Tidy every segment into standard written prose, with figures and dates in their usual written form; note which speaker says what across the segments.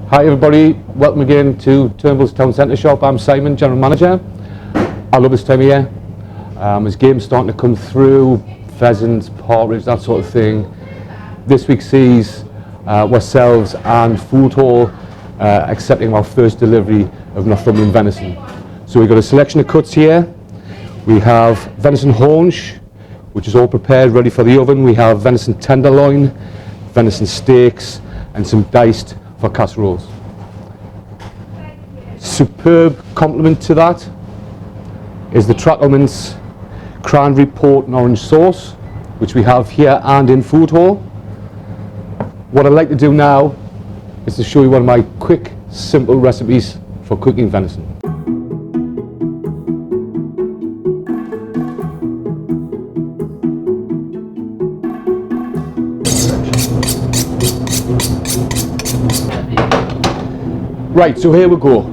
Speaker 1: Hi everybody, welcome again to Turnbull's Town Centre Shop. I'm Simon, General Manager. I love this time of year. There's games starting to come through, pheasants, partridge, that sort of thing. This week sees ourselves and Food Hall accepting our first delivery of Northumberland venison. So we've got a selection of cuts here. We have venison haunch, which is all prepared, ready for the oven. We have venison tenderloin, venison steaks, and some diced for casseroles. Superb complement to that is the Trackleman's cranberry port and orange sauce, which we have here and in Food Hall. What I'd like to do now is to show you one of my quick, simple recipes for cooking venison. Right, so here we go.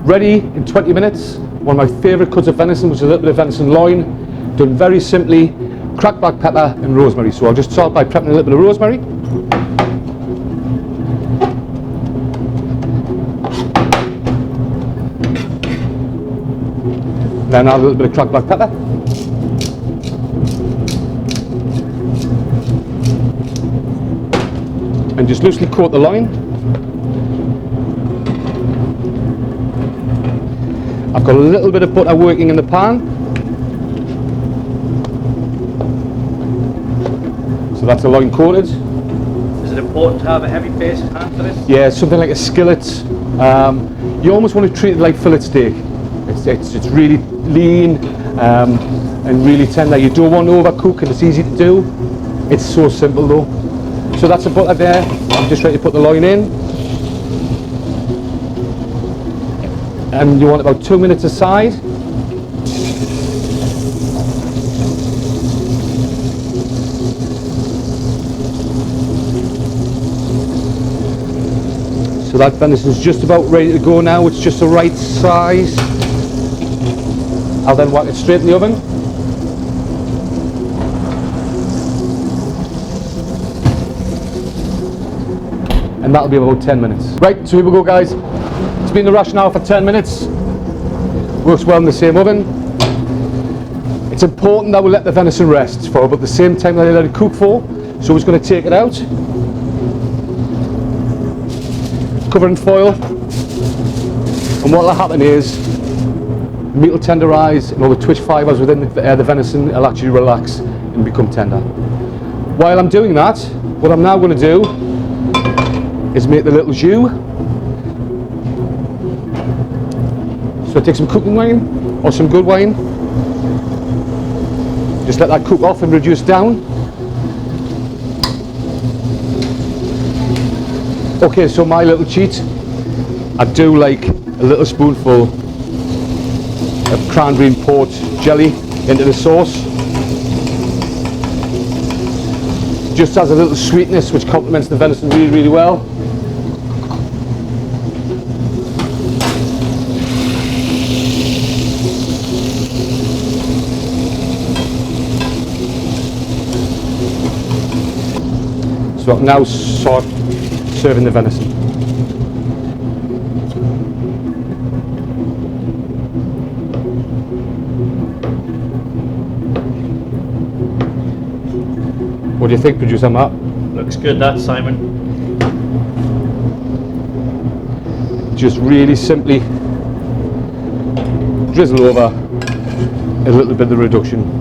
Speaker 1: Ready in 20 minutes. One of my favourite cuts of venison, which is a little bit of venison loin, done very simply, cracked black pepper and rosemary. So I'll just start by prepping a little bit of rosemary. Then add a little bit of cracked black pepper. And just loosely coat the loin. I've got a little bit of butter working in the pan. So that's the loin coated.
Speaker 2: Is it important to have a heavy faced pan for this?
Speaker 1: Yeah, something like a skillet. You almost want to treat it like fillet steak. It's really lean and really tender. You don't want to overcook, and it's easy to do. It's so simple though. So that's the butter there. I'm just ready to put the loin in. And you want about 2 minutes aside. So that venison is just about ready to go now. It's just the right size. I'll then whack it straight in the oven. And that'll be about 10 minutes. Right, so here we go guys. It's been the rush now for 10 minutes. Works well in the same oven. It's important that we let the venison rest for about the same time that I let it cook for. So we're just going to take it out, cover in foil, and what will happen is the meat will tenderise and all the twitch fibres within the venison will actually relax and become tender. While I'm doing that, what I'm now going to do is make the little jus. So take some cooking wine or some good wine. Just let that cook off and reduce down. Okay, so my little cheat, I do like a little spoonful of cranberry and port jelly into the sauce. Just has a little sweetness which complements the venison really, really well. So I'm now start serving the venison. What do you think, producer Matt?
Speaker 2: Looks good, that, Simon.
Speaker 1: Just really simply drizzle over a little bit of the reduction.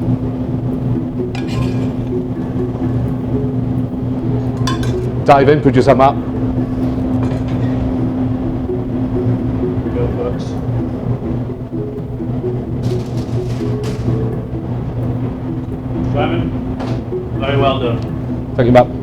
Speaker 1: Dive in, producer Matt.
Speaker 2: Go, folks. Simon, very well done.
Speaker 1: Thank you, Matt.